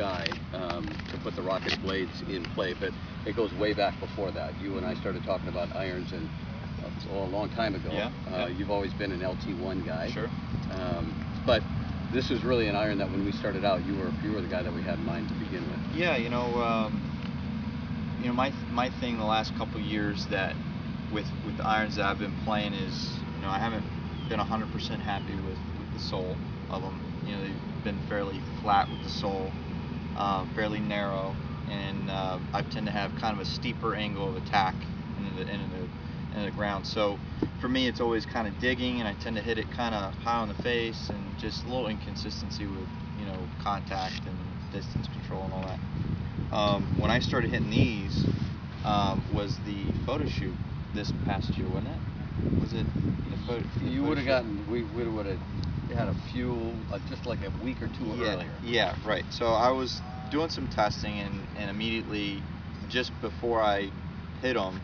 guy to put the Rocketbladez in play, but it goes way back before that. You and I started talking about irons and a long time ago. Yeah. You've always been an LT1 guy. Sure. But this was really an iron that when we started out, you were the guy that we had in mind to begin with. Yeah, my thing the last couple years that with the irons that I've been playing is, I haven't been 100% happy with the sole of them. They've been fairly flat with the sole, fairly narrow, and I tend to have kind of a steeper angle of attack into the ground. So for me, it's always kind of digging, and I tend to hit it kind of high on the face, and just a little inconsistency with contact and distance control and all that. When I started hitting these, was the photo shoot this past year, wasn't it? Was it the photo? You would have gotten. We would have had a few, just like a week or two earlier. Yeah, right. So I was doing some testing, and immediately, just before I hit them,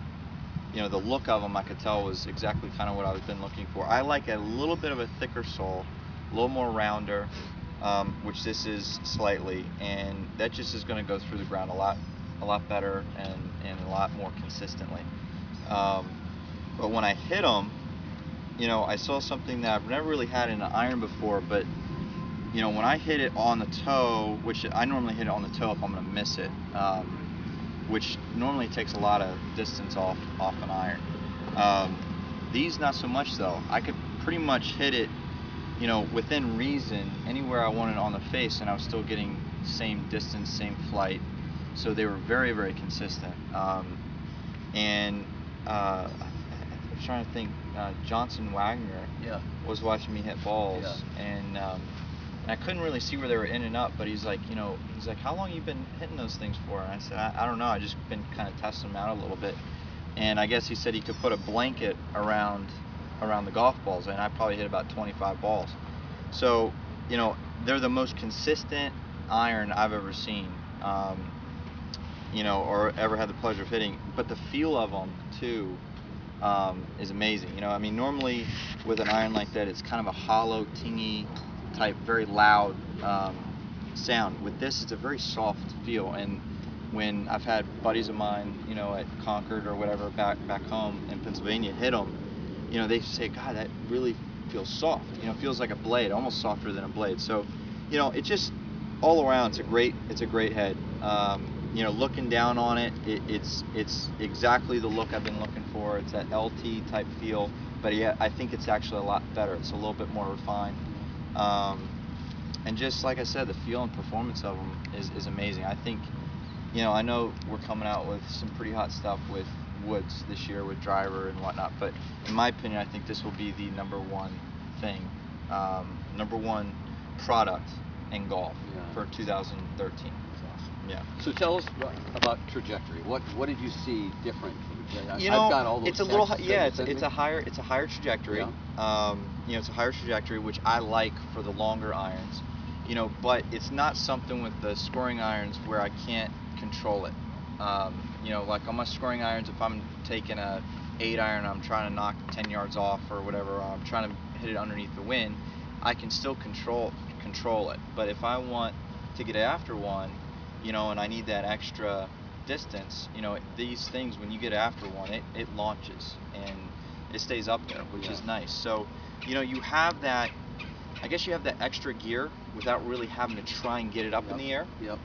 the look of them I could tell was exactly kind of what I've been looking for. I like a little bit of a thicker sole, a little more rounder, which this is slightly, and that just is going to go through the ground a lot better and a lot more consistently. But when I hit them, I saw something that I've never really had in an iron before, but when I hit it on the toe, which I normally hit it on the toe if I'm going to miss it, which normally takes a lot of distance off an iron. These not so much though. I could pretty much hit it, within reason, anywhere I wanted on the face, and I was still getting same distance, same flight. So they were very, very consistent. I'm trying to think. Johnson Wagner was watching me hit balls, and I couldn't really see where they were in and up. But he's like, how long you been hitting those things for? And I said, I don't know. I just been kind of testing them out a little bit. And I guess he said he could put a blanket around the golf balls, and I probably hit about 25 balls. So, they're the most consistent iron I've ever seen, or ever had the pleasure of hitting. But the feel of them too is amazing. Normally with an iron like that, it's kind of a hollow, tingy type, very loud sound. With this, it's a very soft feel. And when I've had buddies of mine, at Concord or whatever back home in Pennsylvania hit them, they say, God, that really feels soft. It feels like a blade, almost softer than a blade. So, it just all around, it's a great head. Looking down on it, it's exactly the look I've been looking for. It's that LT type feel, but yeah, I think it's actually a lot better. It's a little bit more refined. And just like I said, the feel and performance of them is amazing. I think, I know we're coming out with some pretty hot stuff with woods this year with driver and whatnot, but in my opinion, I think this will be the number one thing, number one product in golf for 2013. Yeah. So tell us about trajectory. What did you see different? I've got all those. It's a little it's a higher trajectory. Yeah. It's a higher trajectory, which I like for the longer irons. But it's not something with the scoring irons where I can't control it. Like on my scoring irons, if I'm taking a 8-iron, I'm trying to knock 10 yards off or whatever, or I'm trying to hit it underneath the wind, I can still control it. But if I want to get after one, and I need that extra distance, these things, when you get after one, it launches and it stays up there, which is nice. So, you have that, I guess you have that extra gear without really having to try and get it up in the air. Yep.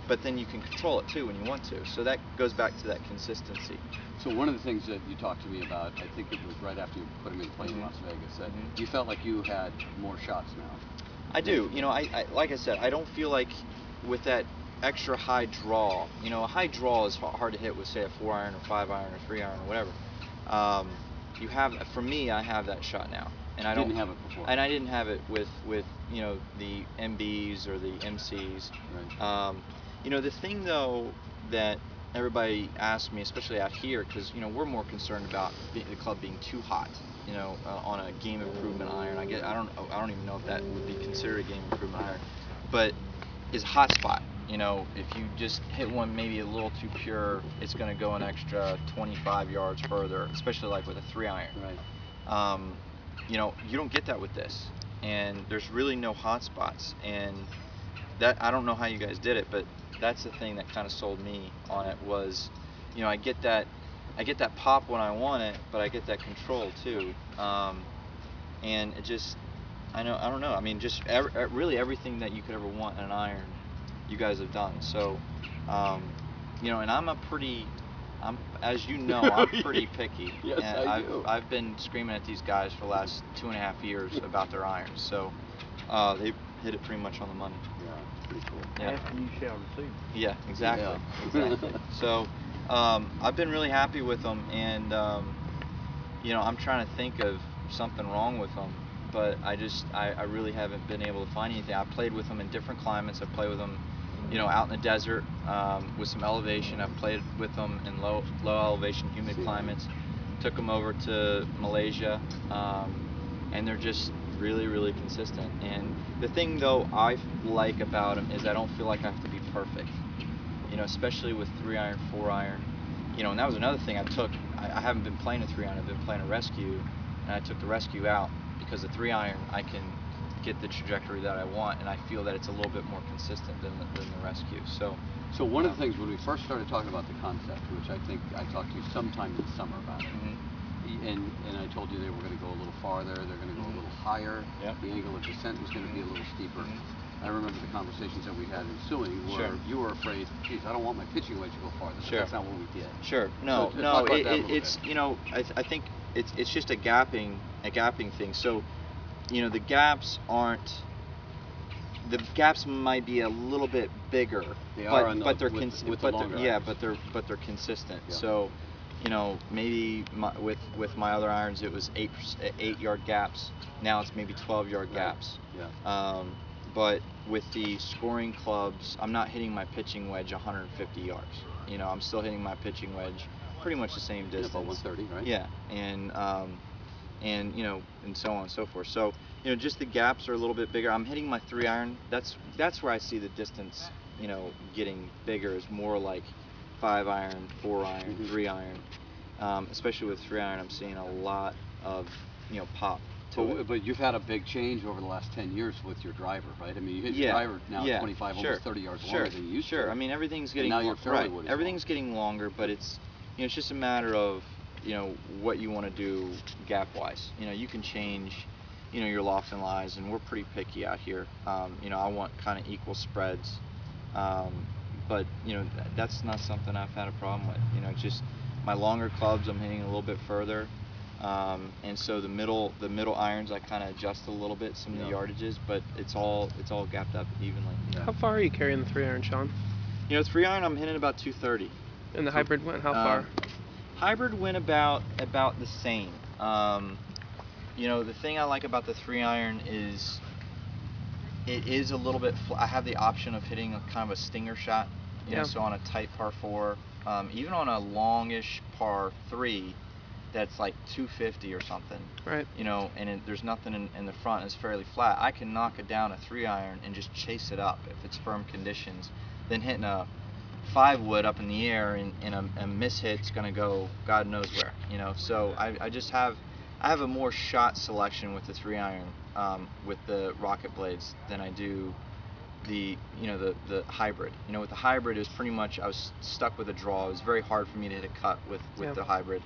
But then you can control it too when you want to. So that goes back to that consistency. So one of the things that you talked to me about, I think it was right after you put them in play in Las Vegas, that you felt like you had more shots now. I do. I like I said, I don't feel like with that extra high draw, a high draw is hard to hit with, say, a 4-iron or 5-iron or 3-iron or whatever. You have, for me, I have that shot now, and I didn't have it before. And I didn't have it with the MBs or the MCs. Right. The thing though that everybody asks me, especially out here, because we're more concerned about the club being too hot. On a game improvement iron. I don't even know if that would be considered a game improvement iron, but is a hot spot. If you just hit one maybe a little too pure, it's going to go an extra 25 yards further, especially like with a 3-iron. Right. You don't get that with this, and there's really no hot spots, and that I don't know how you guys did it, but that's the thing that kind of sold me on it was, I get that pop when I want it, but I get that control too. And it just, I don't know. I mean, just really everything that you could ever want in an iron, you guys have done. So, and as you know, I'm pretty picky. Yes, and I do. I've been screaming at these guys for the last 2.5 years about their irons. So, they hit it pretty much on the money. Yeah, it's pretty cool. Yeah. Ask and you shall receive. Yeah, exactly. Yeah. Exactly. So, I've been really happy with them, and I'm trying to think of something wrong with them, but I really haven't been able to find anything. I played with them in different climates. I played with them, out in the desert with some elevation. I've played with them in low elevation, humid climates. Took them over to Malaysia, and they're just really, really consistent. And the thing though I like about them is I don't feel like I have to be perfect. Especially with 3-iron, 4-iron. And that was another thing I took. I haven't been playing a 3-iron. I've been playing a rescue, and I took the rescue out because the 3-iron I can get the trajectory that I want, and I feel that it's a little bit more consistent than the rescue. So one of the things when we first started talking about the concept, which I think I talked to you sometime in the summer about it, and I told you they were going to go a little farther, they're going to go a little higher, the angle of descent was going to be a little steeper. I remember the conversations that we had ensuing where you were afraid, geez, I don't want my pitching wedge to go farther. But that's not what we did. Sure. No, it's I think it's just a gapping thing. So, the gaps might be a little bit bigger, but they're consistent. Yeah. So, maybe with my other irons it was 8-yard gaps. Now it's maybe 12-yard gaps. Yeah. But with the scoring clubs, I'm not hitting my pitching wedge 150 yards. I'm still hitting my pitching wedge pretty much the same distance. About 130, right? Yeah, and and so on and so forth. So, just the gaps are a little bit bigger. I'm hitting my 3-iron. That's where I see the distance, getting bigger, is more like 5-iron, 4-iron, 3-iron. Especially with 3-iron, I'm seeing a lot of, pop. But you've had a big change over the last 10 years with your driver, right? I mean, you hit your driver now 25, almost 30 yards longer than you used to. I mean, everything's getting everything's getting longer, but it's just a matter of what you want to do gap-wise. You can change your lofts and lies, and we're pretty picky out here. I want kind of equal spreads, but that's not something I've had a problem with. Just my longer clubs, I'm hitting a little bit further. And so the middle irons I kind of adjust a little bit, some of the yardages, but it's all gapped up evenly. How far are you carrying the 3-iron, Sean? 3-iron I'm hitting about 230. And the hybrid went how far? Hybrid went about the same. The thing I like about the 3-iron is it is a little bit. I have the option of hitting a kind of a stinger shot. So on a tight par 4, even on a longish par 3. That's like 250 or something, right? And there's nothing in the front. It's fairly flat. I can knock it down a 3-iron and just chase it up if it's firm conditions. Then hitting a 5-wood up in the air and a miss hit's gonna go God knows where. So I have a more shot selection with the 3-iron with the Rocketbladez than I do the hybrid. With the hybrid, it was pretty much I was stuck with a draw. It was very hard for me to hit a cut with the hybrid.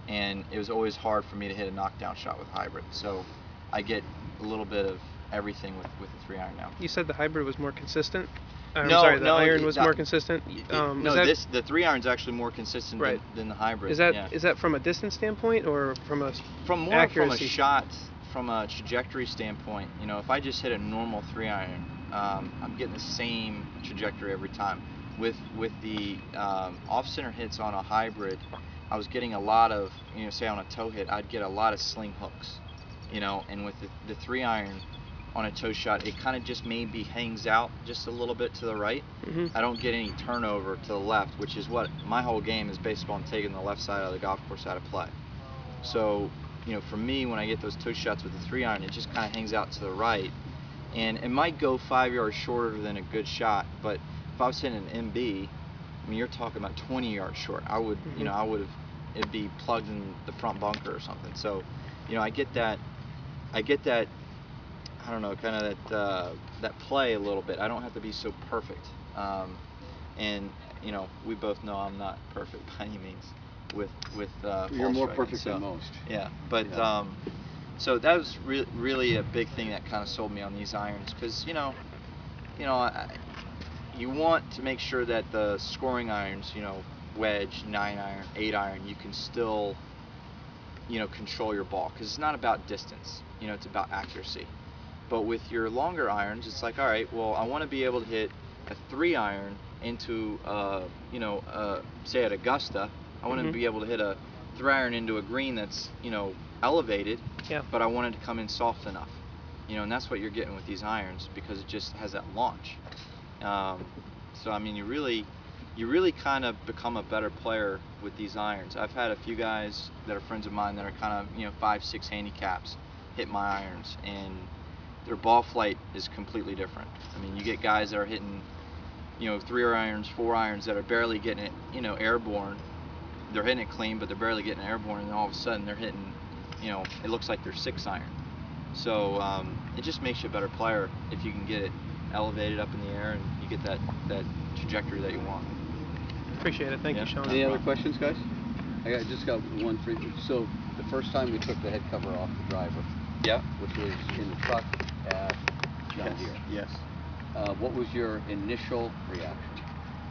And it was always hard for me to hit a knockdown shot with hybrid. So I get a little bit of everything with the 3-iron now. You said the hybrid was more consistent? The iron was more consistent? The 3-iron's actually more consistent than the hybrid. Is that from a distance standpoint or from a from accuracy? From a shot, from a trajectory standpoint? If I just hit a normal 3-iron, I'm getting the same trajectory every time. With the off-center hits on a hybrid, I was getting a lot of, say on a toe hit, I'd get a lot of sling hooks, and with the 3-iron on a toe shot, it kind of just maybe hangs out just a little bit to the right. I don't get any turnover to the left, which is what my whole game is based on, taking the left side of the golf course out of play. So, for me, when I get those toe shots with the 3-iron, it just kind of hangs out to the right, and it might go 5 yards shorter than a good shot, but if I was hitting an MB, I mean, you're talking about 20 yards short. I would, it'd be plugged in the front bunker or something. So, I get that I don't know, kind of that play a little bit. I don't have to be so perfect. And you know, we both know I'm not perfect by any means with You're more striking, perfect so, than most. Yeah, but so that was really a big thing that kind of sold me on these irons, because you know, you want to make sure that the scoring irons, you know, wedge, 9-iron, 8-iron, you can still, you know, control your ball, because it's not about distance, you know, it's about accuracy. But with your longer irons, it's like, all right, well, I want to be able to hit a 3-iron into, you know, say at Augusta, I want to be able to hit a 3-iron into a green that's, you know, elevated, but I want it to come in soft enough, you know, and that's what you're getting with these irons, because it just has that launch. So I mean, you really kind of become a better player with these irons. I've had a few guys that are friends of mine that are kind of, you know, 5-6 handicaps hit my irons, and their ball flight is completely different. I mean, you get guys that are hitting, you know, 3-irons, 4-irons that are barely getting it, you know, airborne. They're hitting it clean, but they're barely getting it airborne, and then all of a sudden they're hitting, you know, it looks like they're 6-iron. So it just makes you a better player if you can get it elevated up in the air and you get that trajectory that you want. Appreciate it. Thank you, Sean. Any other questions, guys? I just got one for you. So the first time we took the head cover off the driver, which was in the truck at John Deere. Yes. What was your initial reaction?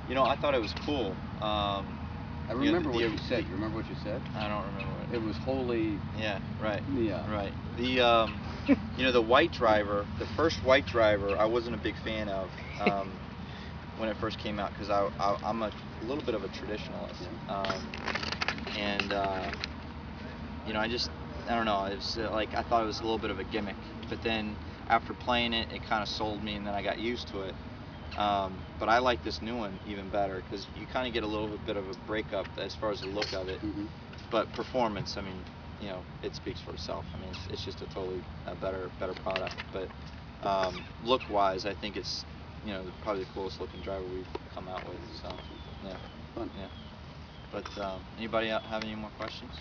You know, I thought it was cool. I remember what you said. You remember what you said? I don't remember what it was. Wholly. Yeah. Right. Yeah. Right. The you know, the white driver, the first white driver, I wasn't a big fan of when it first came out, because I'm a little bit of a traditionalist, and you know, I don't know. It was like, I thought it was a little bit of a gimmick, but then after playing it, it kind of sold me, and then I got used to it. But I like this new one even better, because you kind of get a little bit of a breakup as far as the look of it. But performance, I mean, you know, it speaks for itself. I mean, it's just a totally better product. But look-wise, I think it's, you know, probably the coolest looking driver we've come out with. So yeah, Fun. Yeah. But anybody have any more questions?